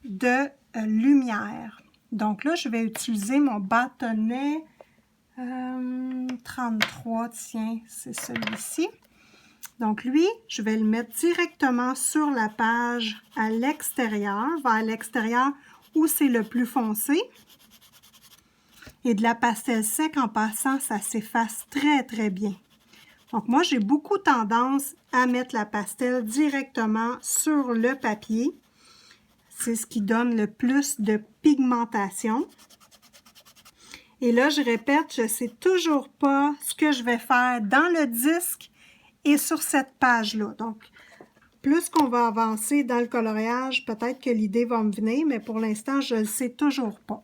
de lumière. Donc là, je vais utiliser mon bâtonnet 33, tiens, c'est celui-ci. Donc lui, je vais le mettre directement sur la page à l'extérieur, vers l'extérieur où c'est le plus foncé. Et de la pastel sec, en passant, ça s'efface très, très bien. Donc, moi, j'ai beaucoup tendance à mettre la pastel directement sur le papier. C'est ce qui donne le plus de pigmentation. Et là, je répète, je ne sais toujours pas ce que je vais faire dans le disque et sur cette page-là. Donc, plus qu'on va avancer dans le coloriage, peut-être que l'idée va me venir, mais pour l'instant, je ne le sais toujours pas.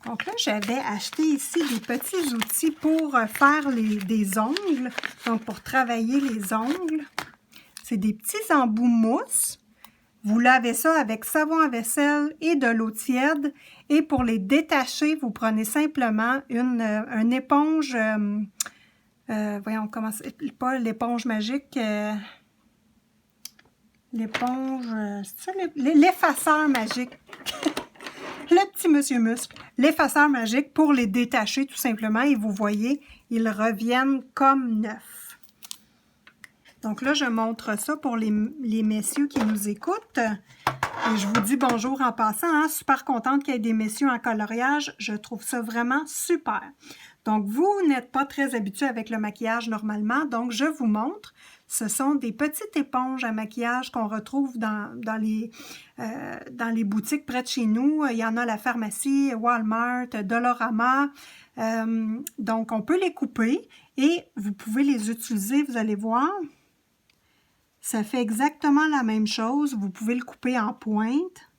Donc là, j'avais acheté ici des petits outils pour faire des ongles, donc pour travailler les ongles. C'est des petits embouts mousse. Vous lavez ça avec savon à vaisselle et de l'eau tiède. Et pour les détacher, vous prenez simplement une éponge, voyons comment c'est, pas l'éponge magique, l'éponge, c'est ça, l'effaceur magique. Le petit monsieur muscle, l'effaceur magique pour les détacher tout simplement. Et vous voyez, ils reviennent comme neufs. Donc là, je montre ça pour les messieurs qui nous écoutent. Et je vous dis bonjour en passant. Hein? Super contente qu'il y ait des messieurs en coloriage. Je trouve ça vraiment super. Donc, vous n'êtes pas très habitué avec le maquillage normalement. Donc, je vous montre. Ce sont des petites éponges à maquillage qu'on retrouve dans les boutiques près de chez nous. Il y en a à la pharmacie, Walmart, Dollarama. Donc, on peut les couper et vous pouvez les utiliser. Vous allez voir. Ça fait exactement la même chose. Vous pouvez le couper en pointe.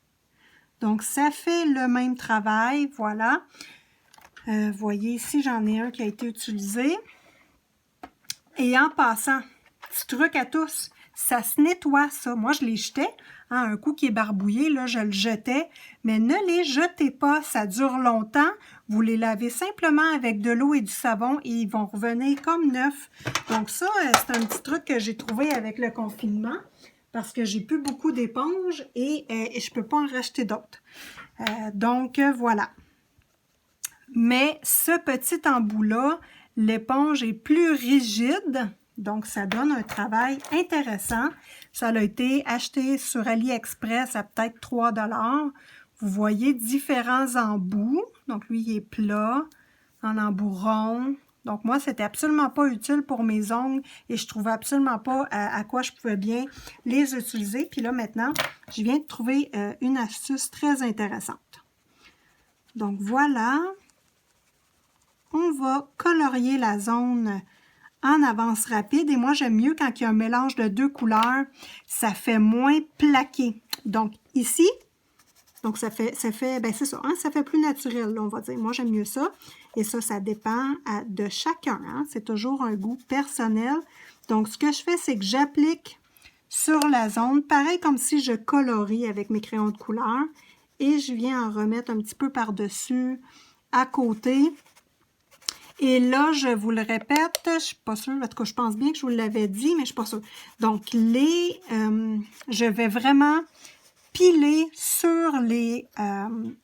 Donc, ça fait le même travail. Voilà. Voyez ici, j'en ai un qui a été utilisé. Et en passant, petit truc à tous, ça se nettoie ça. Moi, je les jetais. Hein, un coup qui est barbouillé, là, je le jetais. Mais ne les jetez pas, ça dure longtemps. Vous les lavez simplement avec de l'eau et du savon et ils vont revenir comme neufs. Donc ça, c'est un petit truc que j'ai trouvé avec le confinement parce que j'ai plus beaucoup d'éponges et je ne peux pas en racheter d'autres. Donc voilà. Mais ce petit embout-là, l'éponge est plus rigide. Donc, ça donne un travail intéressant. Ça a été acheté sur AliExpress à peut-être 3 $. Vous voyez différents embouts. Donc, lui, il est plat, en embout rond. Donc, moi, c'était absolument pas utile pour mes ongles et je trouvais absolument pas à quoi je pouvais bien les utiliser. Puis là, maintenant, je viens de trouver une astuce très intéressante. Donc, voilà. On va colorier la zone en avance rapide. Et moi, j'aime mieux quand il y a un mélange de deux couleurs. Ça fait moins plaqué. Donc, ici, donc ça fait ben c'est ça, hein, ça fait plus naturel, là, on va dire. Moi, j'aime mieux ça. Et ça dépend de chacun. Hein. C'est toujours un goût personnel. Donc, ce que je fais, c'est que j'applique sur la zone, pareil comme si je colorie avec mes crayons de couleur. Et je viens en remettre un petit peu par-dessus, à côté. Et là, je vous le répète, je ne suis pas sûre, en tout cas, je pense bien que je vous l'avais dit, mais je ne suis pas sûre. Donc, je vais vraiment piler sur les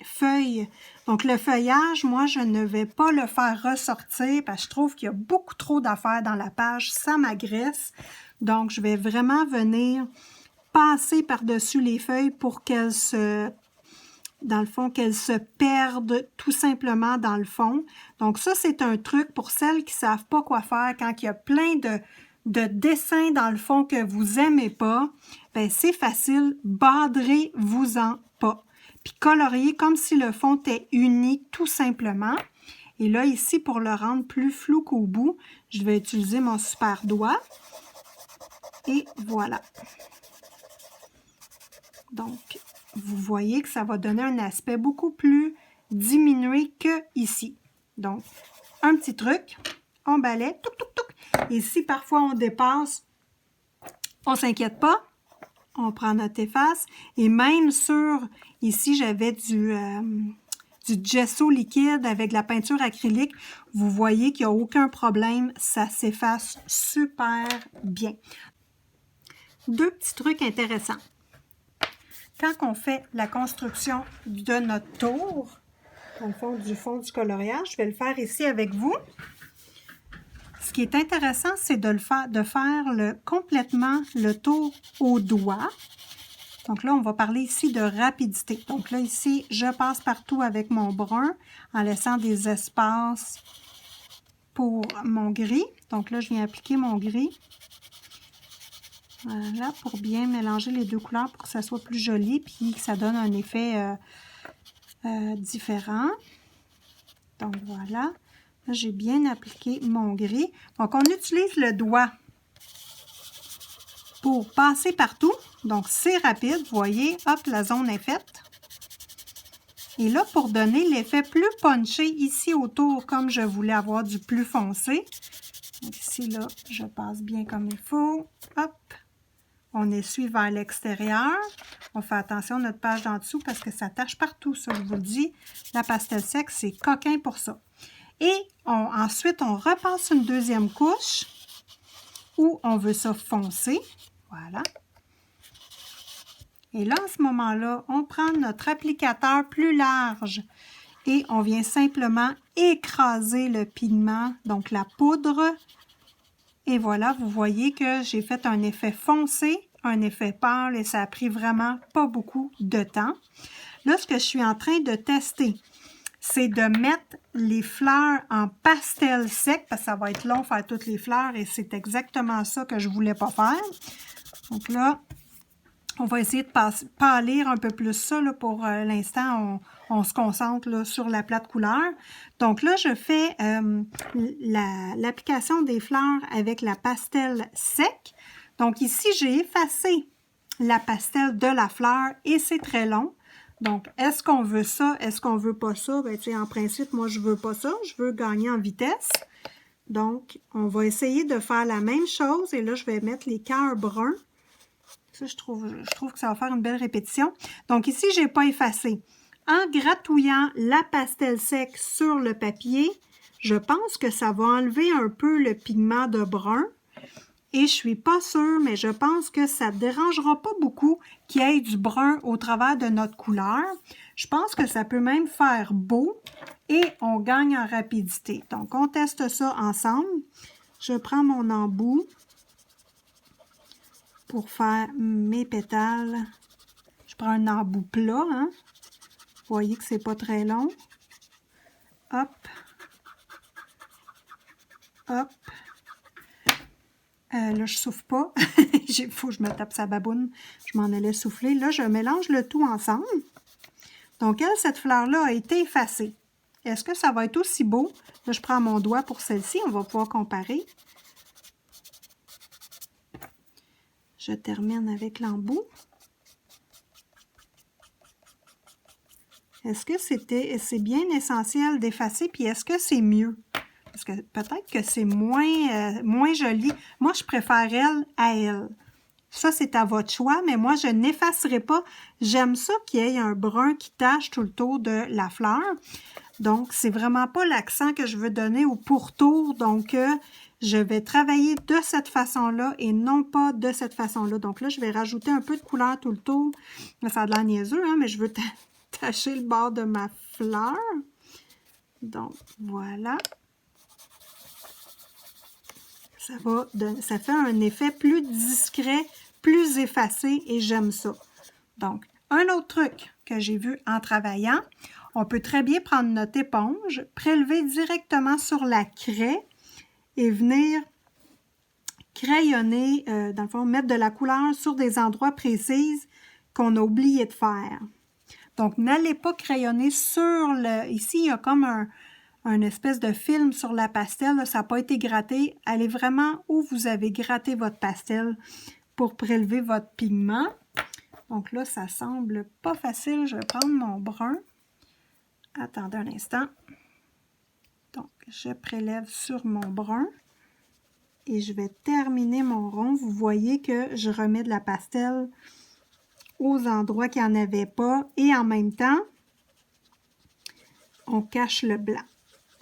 feuilles. Donc, le feuillage, moi, je ne vais pas le faire ressortir parce que je trouve qu'il y a beaucoup trop d'affaires dans la page. Ça m'agresse. Donc, je vais vraiment venir passer par-dessus les feuilles pour qu'elles se... dans le fond, qu'elles se perdent tout simplement dans le fond. Donc ça, c'est un truc pour celles qui ne savent pas quoi faire quand il y a plein de dessins dans le fond que vous n'aimez pas. Bien, c'est facile, badrez-vous-en pas. Puis coloriez comme si le fond était uni tout simplement. Et là, ici, pour le rendre plus flou qu'au bout, je vais utiliser mon super doigt. Et voilà. Donc, vous voyez que ça va donner un aspect beaucoup plus diminué que ici. Donc, un petit truc, on balaie, touc, touc, touc. Et si parfois on dépasse, on ne s'inquiète pas, on prend notre efface. Et même sur, ici j'avais du gesso liquide avec de la peinture acrylique, vous voyez qu'il n'y a aucun problème, ça s'efface super bien. Deux petits trucs intéressants. Quand on fait la construction de notre tour, dans le fond du coloriage, je vais le faire ici avec vous. Ce qui est intéressant, c'est de faire complètement le tour au doigt. Donc là, on va parler ici de rapidité. Donc là, ici, je passe partout avec mon brun en laissant des espaces pour mon gris. Donc là, je viens appliquer mon gris. Voilà, pour bien mélanger les deux couleurs pour que ça soit plus joli puis que ça donne un effet différent. Donc voilà, là j'ai bien appliqué mon gris. Donc on utilise le doigt pour passer partout. Donc c'est rapide, vous voyez, hop, la zone est faite. Et là, pour donner l'effet plus punché ici autour, comme je voulais avoir du plus foncé. Donc ici, là, je passe bien comme il faut. Hop. On essuie vers l'extérieur. On fait attention à notre page d'en dessous parce que ça tache partout, ça, je vous le dis. La pastel sec, c'est coquin pour ça. Et ensuite, on repasse une deuxième couche où on veut ça foncer. Voilà. Et là, à ce moment-là, on prend notre applicateur plus large et on vient simplement écraser le pigment, donc la poudre. Et voilà, vous voyez que j'ai fait un effet foncé, un effet pâle et ça a pris vraiment pas beaucoup de temps. Là, ce que je suis en train de tester, c'est de mettre les fleurs en pastel sec, parce que ça va être long faire toutes les fleurs et c'est exactement ça que je voulais pas faire. Donc là, on va essayer de pâlir un peu plus ça. Là, pour l'instant, on se concentre là, sur la plate couleur. Donc là, je fais l'application des fleurs avec la pastel sec. Donc ici, j'ai effacé la pastel de la fleur et c'est très long. Donc, est-ce qu'on veut ça? Est-ce qu'on veut pas ça? Ben, en principe, moi, je veux pas ça. Je veux gagner en vitesse. Donc, on va essayer de faire la même chose. Et là, je vais mettre les cœurs bruns. Ça, je trouve que ça va faire une belle répétition. Donc ici, je n'ai pas effacé. En gratouillant la pastel sec sur le papier, je pense que ça va enlever un peu le pigment de brun. Et je ne suis pas sûre, mais je pense que ça ne dérangera pas beaucoup qu'il y ait du brun au travers de notre couleur. Je pense que ça peut même faire beau et on gagne en rapidité. Donc, on teste ça ensemble. Je prends mon embout pour faire mes pétales. Je prends un embout plat, hein? Vous voyez que c'est pas très long. Hop. Hop. Là, je souffle pas. Il faut que je me tape sa baboune. Je m'en allais souffler. Là, je mélange le tout ensemble. Donc, cette fleur-là a été effacée. Est-ce que ça va être aussi beau? Là, je prends mon doigt pour celle-ci. On va pouvoir comparer. Je termine avec l'embout. Est-ce que c'est bien essentiel d'effacer, puis est-ce que c'est mieux? Parce que peut-être que c'est moins joli. Moi, je préfère elle à elle. Ça, c'est à votre choix, mais moi, je n'effacerai pas. J'aime ça qu'il y ait un brun qui tache tout le tour de la fleur. Donc, c'est vraiment pas l'accent que je veux donner au pourtour. Donc, je vais travailler de cette façon-là et non pas de cette façon-là. Donc là, je vais rajouter un peu de couleur tout le tour. Ça a de l'air niaiseux, hein, mais je veux tacher le bord de ma fleur. Donc, voilà. Ça fait un effet plus discret, plus effacé et j'aime ça. Donc, un autre truc que j'ai vu en travaillant, on peut très bien prendre notre éponge, prélever directement sur la craie et venir crayonner, dans le fond, mettre de la couleur sur des endroits précis qu'on a oublié de faire. Donc, n'allez pas crayonner sur le... Ici, il y a comme un espèce de film sur la pastel. Là, ça n'a pas été gratté. Allez vraiment où vous avez gratté votre pastel pour prélever votre pigment. Donc là, ça semble pas facile. Je vais prendre mon brun. Attendez un instant. Donc, je prélève sur mon brun. Et je vais terminer mon rond. Vous voyez que je remets de la pastel aux endroits qui n'en avaient pas. Et en même temps, on cache le blanc.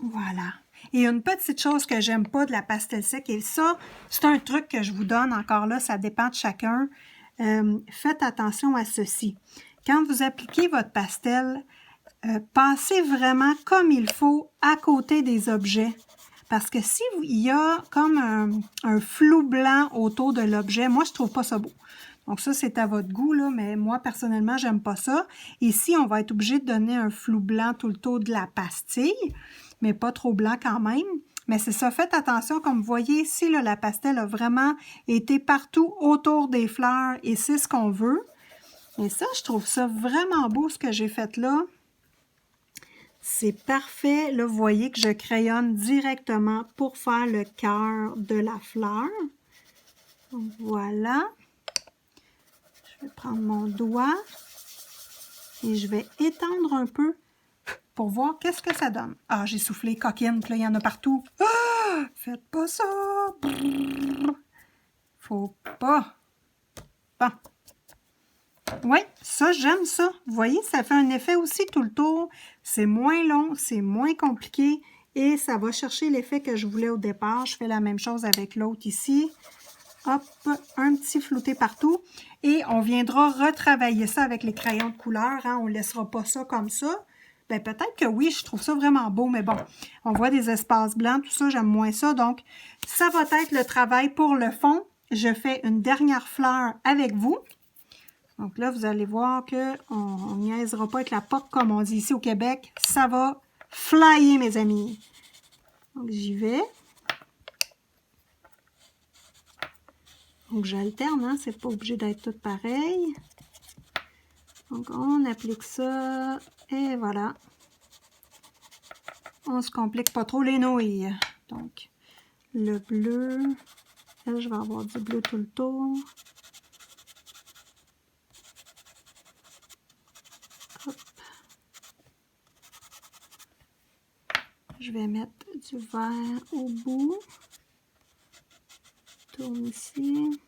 Voilà. Et une petite chose que j'aime pas de la pastel sec, et ça, c'est un truc que je vous donne encore là, ça dépend de chacun. Faites attention à ceci. Quand vous appliquez votre pastel, passez vraiment comme il faut à côté des objets. Parce que si il y a comme un flou blanc autour de l'objet, moi, je trouve pas ça beau. Donc ça, c'est à votre goût, là, mais moi, personnellement, j'aime pas ça. Ici, on va être obligé de donner un flou blanc tout le tour de la pastille, mais pas trop blanc quand même. Mais c'est ça, faites attention, comme vous voyez ici, là, la pastel a vraiment été partout autour des fleurs et c'est ce qu'on veut. Et ça, je trouve ça vraiment beau, ce que j'ai fait là. C'est parfait. Là, vous voyez que je crayonne directement pour faire le cœur de la fleur. Donc, voilà. Je vais prendre mon doigt et je vais étendre un peu pour voir qu'est-ce que ça donne. Ah, j'ai soufflé coquine, là, il y en a partout. Ah! Faites pas ça! Brrr. Faut pas. Bon. Oui, ça, j'aime ça. Vous voyez, ça fait un effet aussi tout le tour. C'est moins long, c'est moins compliqué et ça va chercher l'effet que je voulais au départ. Je fais la même chose avec l'autre ici. Hop, un petit flouté partout. Et on viendra retravailler ça avec les crayons de couleur. Hein. On ne laissera pas ça comme ça. Ben, peut-être que oui, je trouve ça vraiment beau, mais bon, on voit des espaces blancs, tout ça, j'aime moins ça. Donc, ça va être le travail pour le fond. Je fais une dernière fleur avec vous. Donc là, vous allez voir qu'on ne niaisera pas avec la POC comme on dit ici au Québec. Ça va flyer, mes amis. Donc, j'y vais. Donc, j'alterne, hein? C'est pas obligé d'être tout pareil. Donc, on applique ça. Et voilà. On se complique pas trop les nouilles. Donc, le bleu. Là, je vais avoir du bleu tout le tour. Hop. Je vais mettre du vert au bout. Tourne ici.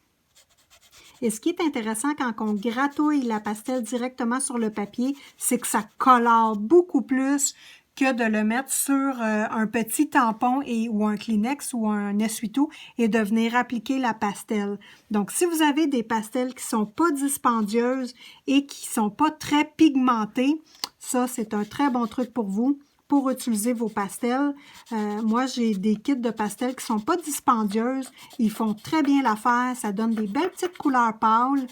Et ce qui est intéressant quand on gratouille la pastel directement sur le papier, c'est que ça colore beaucoup plus que de le mettre sur un petit tampon ou un Kleenex ou un essuie-tout et de venir appliquer la pastel. Donc, si vous avez des pastels qui sont pas dispendieuses et qui sont pas très pigmentées, ça, c'est un très bon truc pour vous. Pour utiliser vos pastels. Moi, j'ai des kits de pastels qui ne sont pas dispendieuses. Ils font très bien l'affaire. Ça donne des belles petites couleurs pâles.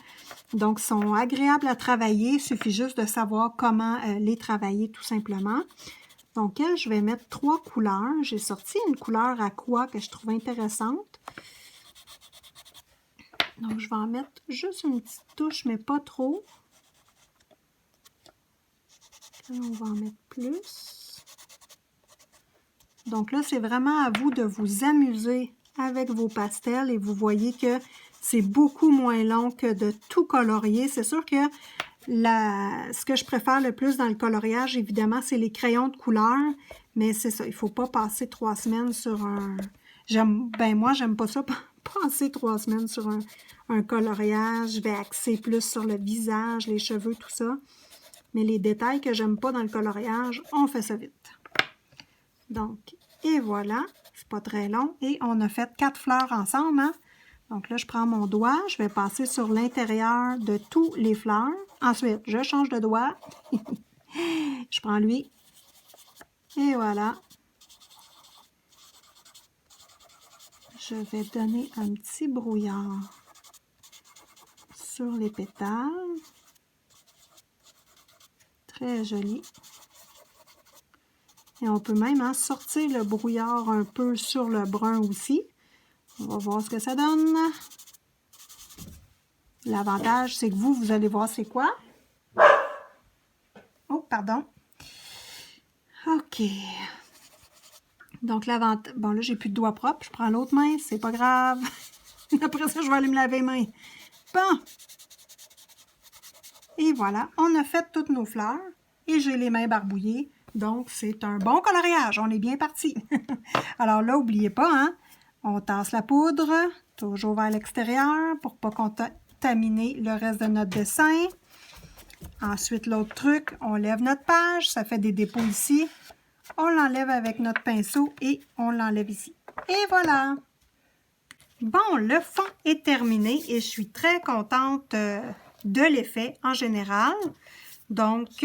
Donc, ils sont agréables à travailler. Il suffit juste de savoir comment les travailler tout simplement. Donc, je vais mettre 3 couleurs. J'ai sorti une couleur aqua que je trouve intéressante. Donc, je vais en mettre juste une petite touche, mais pas trop. Là, on va en mettre plus. Donc là, c'est vraiment à vous de vous amuser avec vos pastels et vous voyez que c'est beaucoup moins long que de tout colorier. C'est sûr que ce que je préfère le plus dans le coloriage, évidemment, c'est les crayons de couleur, mais c'est ça, il ne faut pas passer 3 semaines sur un... moi, j'aime pas ça, passer 3 semaines sur un coloriage. Je vais axer plus sur le visage, les cheveux, tout ça. Mais les détails que j'aime pas dans le coloriage, on fait ça vite. Donc, et voilà, c'est pas très long. Et on a fait 4 fleurs ensemble. Hein? Donc là, je prends mon doigt, je vais passer sur l'intérieur de tous les fleurs. Ensuite, je change de doigt. Je prends lui. Et voilà. Je vais donner un petit brouillard sur les pétales. Très joli. Et on peut même sortir le brouillard un peu sur le brun aussi. On va voir ce que ça donne. L'avantage, c'est que vous allez voir c'est quoi. Oh, pardon. OK. Donc, l'avantage... Bon, là, j'ai plus de doigts propres. Je prends l'autre main, c'est pas grave. Après ça, je vais aller me laver les mains. Bon. Et voilà, on a fait toutes nos fleurs. Et j'ai les mains barbouillées. Donc, c'est un bon coloriage. On est bien parti. Alors là, n'oubliez pas, hein, on tasse la poudre, toujours vers l'extérieur pour ne pas contaminer le reste de notre dessin. Ensuite, l'autre truc, on lève notre page. Ça fait des dépôts ici. On l'enlève avec notre pinceau et on l'enlève ici. Et voilà! Bon, le fond est terminé et je suis très contente de l'effet en général. Donc,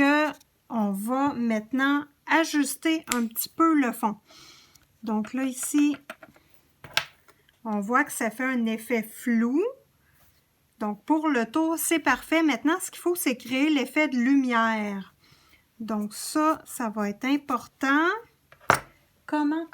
on va maintenant ajuster un petit peu le fond. Donc là, ici, on voit que ça fait un effet flou. Donc, pour le tour, c'est parfait. Maintenant, ce qu'il faut, c'est créer l'effet de lumière. Donc, ça va être important. Comment?